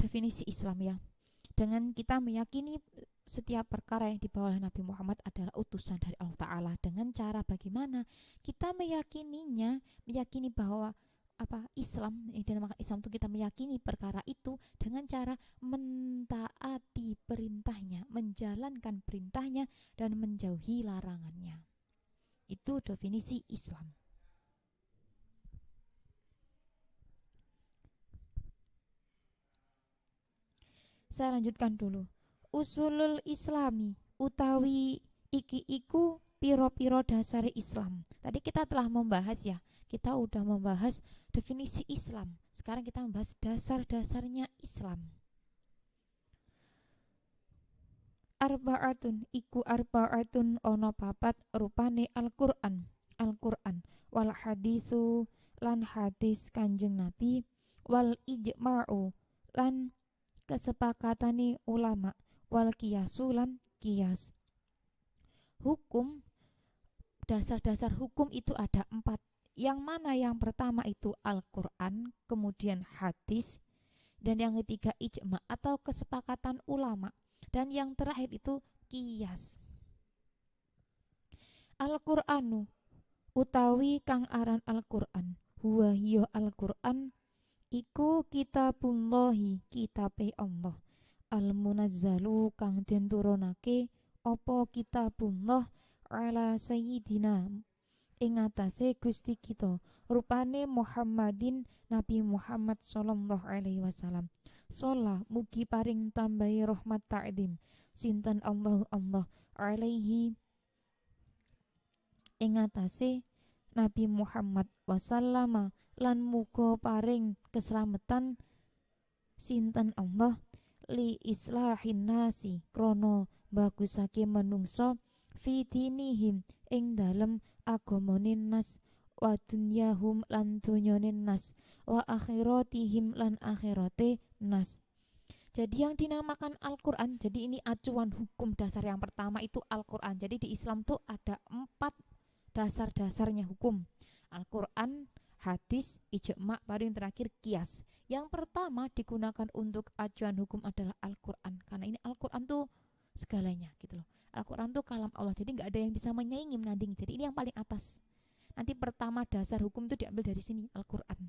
definisi Islam ya. Dengan kita meyakini setiap perkara yang dibawa oleh Nabi Muhammad adalah utusan dari Allah Ta'ala. Dengan cara bagaimana kita meyakininya, meyakini bahwa Islam, yang dinamakan Islam itu kita meyakini perkara itu dengan cara mentaati perintahnya, menjalankan perintahnya, dan menjauhi larangannya. Itu definisi Islam. Saya lanjutkan dulu. Usulul Islami utawi iki iku piro-piro dasar Islam. Tadi kita telah membahas ya. Kita udah membahas definisi Islam. Sekarang kita membahas dasar-dasarnya Islam. Arba'atun iku arba'atun ono papat rupane Al-Qur'an. Al-Qur'an wal hadisu lan hadis Kanjeng Nabi wal ijma'u lan kesepakatane ulama wal qiyasulan qiyas. Hukum, dasar-dasar hukum itu ada 4. Yang mana yang pertama itu Al-Quran, kemudian hadis, dan yang ketiga ijma atau kesepakatan ulama, dan yang terakhir itu qiyas. Al-Qur'anu utawi kang aran Al-Qur'an, huwa hiya Al-Qur'an iku kitabullahi, kitabe Allah, al-munazzalu kang den turunake apa kitabullah ala sayyidina ing atase Gusti kita rupane Muhammadin Nabi Muhammad sallallahu alaihi wasallam. Sholah mugi paring tambahi rahmat ta'dim sinten Allah alaihi ing atase Nabi Muhammad wasallama lan muga paring keselamatan sinten Allah li islahin nasi krono bagusake menungso fi dinihim ing dalem agamaning nas wa dunyahum lan dunyaning nas wa akhiratihim lan akhirate nas. Jadi yang dinamakan Al-Quran, jadi ini acuan hukum dasar yang pertama itu Al-Quran. Jadi di Islam tuh ada 4 dasar-dasarnya hukum: Al-Quran, hadis, ijma, paling terakhir qiyas. Yang pertama digunakan untuk acuan hukum adalah Al-Quran, karena ini Al-Quran tuh segalanya gitu loh. Al-Quran tuh kalam Allah, jadi nggak ada yang bisa menyaingi, menanding. Jadi ini yang paling atas. Nanti pertama dasar hukum itu diambil dari sini, Al-Quran.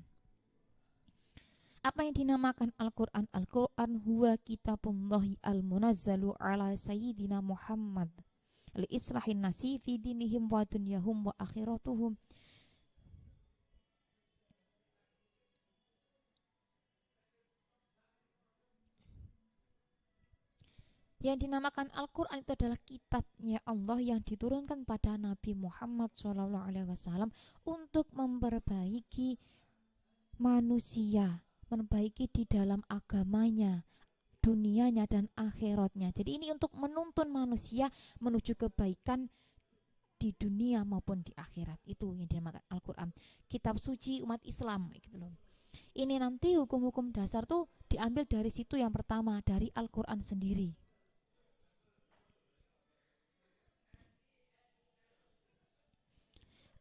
Apa yang dinamakan Al-Quran? Al-Quran huwa kitabullahi al-munazzalu ala sayyidina Muhammad li islahin nasi fi dinihim wa dunyahum wa akhiratuhum. Yang dinamakan Al-Quran itu adalah kitabnya Allah yang diturunkan pada Nabi Muhammad SAW untuk memperbaiki manusia, memperbaiki di dalam agamanya, dunianya dan akhiratnya. Jadi ini untuk menuntun manusia menuju kebaikan di dunia maupun di akhirat. Itu yang dinamakan Al-Quran, kitab suci umat Islam gitu loh. Ini nanti hukum-hukum dasar tuh diambil dari situ, yang pertama dari Al-Quran sendiri.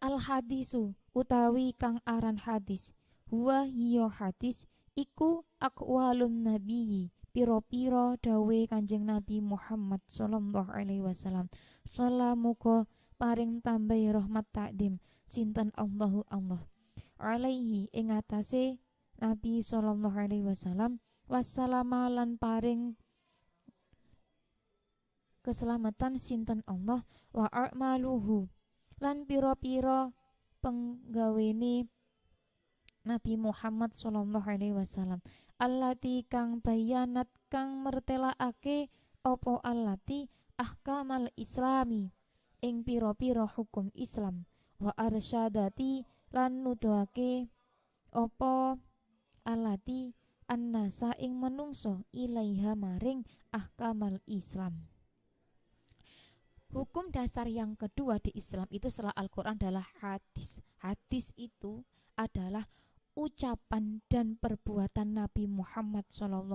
Al-hadisu utawi kang aran hadis, huwa hiya hadis iku aqwalun nabiyyi, piro-piro dawe Kanjeng Nabi Muhammad sallallahu alaihi wasallam. Salamuka paring tambahi rahmat takdim sinten Allahu Allah alaihi ing atase Nabi sallallahu alaihi wasallam, wassalama lan paring keselamatan sinten Allah, wa a'maluhu lan piro-piro penggawene Nabi Muhammad sallallahu alaihi wasallam, allati kang bayanat kang mertelaake opo allati ahkamal islami ing piro-piro hukum Islam, wa arsyadati lan nuduhake opo allati annasa ing menungso ilaiha maring ahkamal Islam. Hukum dasar yang kedua di Islam itu setelah Al-Quran adalah hadis. Hadis itu adalah ucapan dan perbuatan Nabi Muhammad SAW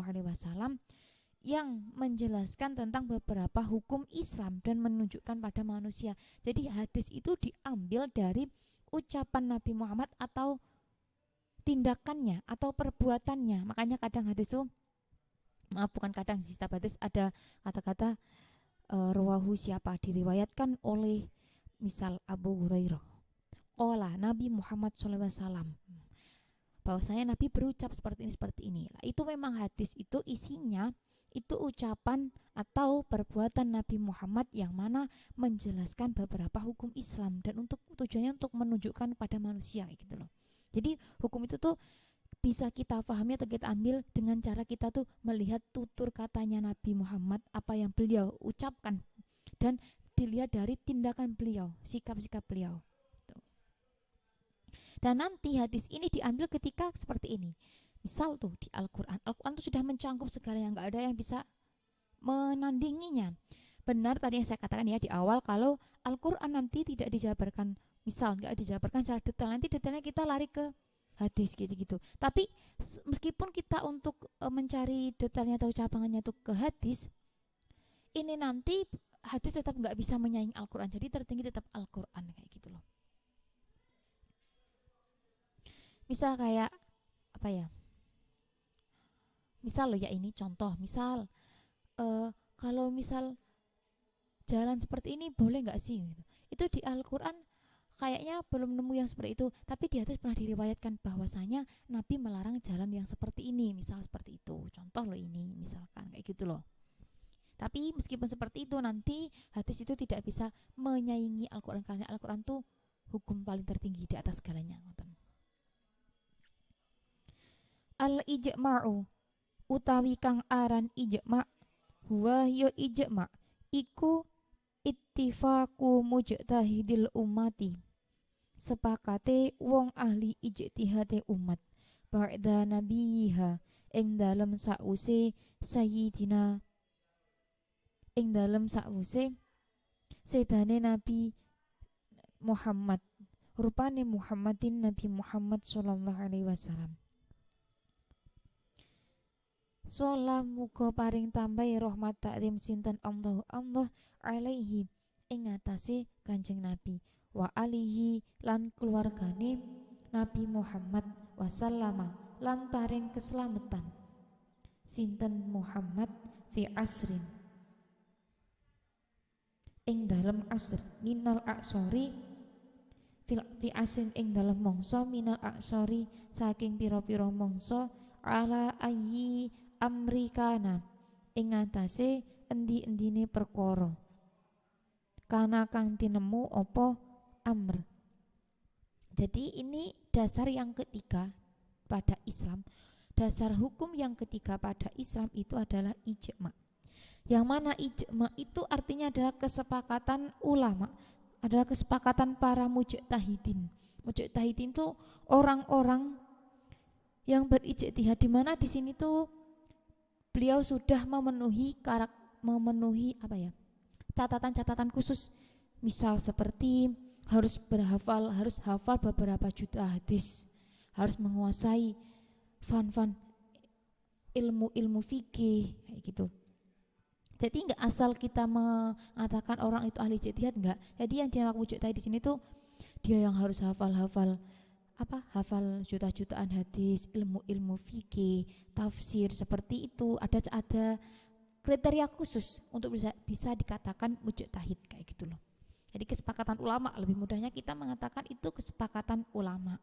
yang menjelaskan tentang beberapa hukum Islam dan menunjukkan pada manusia. Jadi hadis itu diambil dari ucapan Nabi Muhammad atau tindakannya atau perbuatannya. Makanya kadang hadis itu maaf bukan kadang sih, setiap hadis ada kata-kata rawahu siapa, diriwayatkan oleh misal Abu Hurairah, qala Nabi Muhammad SAW, bahwasanya Nabi berucap seperti ini. Lah, itu memang hadis itu isinya itu ucapan atau perbuatan Nabi Muhammad yang mana menjelaskan beberapa hukum Islam dan untuk tujuannya untuk menunjukkan pada manusia gitu loh. Jadi hukum itu tuh bisa kita pahami atau kita ambil dengan cara kita tuh melihat tutur katanya Nabi Muhammad, apa yang beliau ucapkan, dan dilihat dari tindakan beliau, sikap-sikap beliau. Dan nanti hadis ini diambil ketika seperti ini. Misal tuh di Al-Quran tuh sudah mencakup segala yang gak ada yang bisa menandinginya. Benar tadi yang saya katakan ya di awal, kalau Al-Quran nanti tidak dijabarkan, misal gak dijabarkan secara detail, nanti detailnya kita lari ke hadis gitu-gitu. Tapi meskipun kita untuk mencari detailnya atau cabangannya tuh ke hadis, ini nanti hadis tetap gak bisa menyaing Al-Quran. Jadi tertinggi tetap Al-Quran kayak gitu loh. Misal kayak apa ya? Misal loh ya, ini contoh. Misal kalau misal jalan seperti ini boleh nggak sih? Gitu. Itu di Al-Quran kayaknya belum nemu yang seperti itu. Tapi di hadis pernah diriwayatkan bahwasanya Nabi melarang jalan yang seperti ini. Misal seperti itu. Contoh loh ini, misalkan kayak gitu loh. Tapi meskipun seperti itu, nanti hadis itu tidak bisa menyaingi Al-Quran karena Al-Quran tuh hukum paling tertinggi di atas segalanya. Al-ijma'u utawi kang aran ijma' huwa ya ijma' iku ittifaqu mujtahidil ummati, sepakate wong ahli ijtihade umat, ba'da nabiyiha ing dalem sause sayyidina, ing dalem sause sedane Nabi Muhammad, rupane Muhammadin Nabi Muhammad sallallahu alaihi wasallam. Sholah muga paring tambahi rahmat takrim sinten Allah alaihi ing atase Kanjeng Nabi, wa alihi lan keluargane Nabi Muhammad wasallama lan paring keselamatan sinten Muhammad fi asrin ing dalem asr minal aksori fi asrin ing dalem mongso minal aksori saking pira-pira mongso ala ayyi amrikana ing atase endi-endine perkara kana kang tinemu apa amr. Jadi ini dasar yang ketiga pada Islam. Dasar hukum yang ketiga pada Islam itu adalah ijma'. Yang mana ijma' itu artinya adalah kesepakatan ulama, adalah kesepakatan para mujtahidin. Mujtahidin itu orang-orang yang berijtihad, di mana di sini tuh beliau sudah memenuhi apa ya, catatan-catatan khusus. Misal seperti harus hafal beberapa juta hadis, harus menguasai ilmu fikih kayak gitu. Jadi nggak asal kita mengatakan orang itu ahli ijtihad, enggak. Jadi yang dimaksud mujtahid di sini tuh dia yang harus hafal juta-jutaan hadis, ilmu fikih, tafsir, seperti itu. Ada kriteria khusus untuk bisa dikatakan mujtahid kayak gitu loh. Jadi kesepakatan ulama, lebih mudahnya kita mengatakan itu kesepakatan ulama.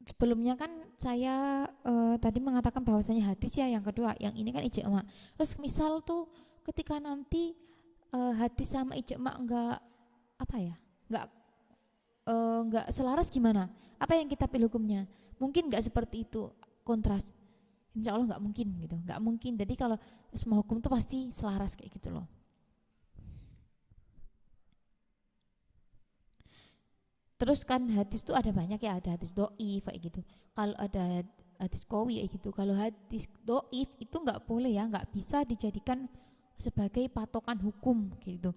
Sebelumnya kan saya tadi mengatakan bahwasanya hadis ya yang kedua, yang ini kan ijma'. Terus misal tuh ketika nanti hadis sama ijma' enggak selaras, gimana? Apa yang kita pilih hukumnya? Mungkin enggak seperti itu, kontras. Insya Allah enggak mungkin gitu, enggak mungkin. Jadi kalau semua hukum tuh pasti selaras kayak gitu loh. Terus kan hadis tuh ada banyak ya, ada hadis do'if kayak gitu. Kalau ada hadis qawi kayak gitu. Kalau hadis do'if itu nggak boleh ya, nggak bisa dijadikan sebagai patokan hukum gitu.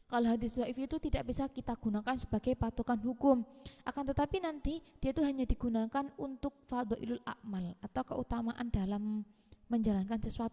Kalau hadis do'if itu tidak bisa kita gunakan sebagai patokan hukum. Akan tetapi nanti dia itu hanya digunakan untuk fadhailul a'mal atau keutamaan dalam menjalankan sesuatu.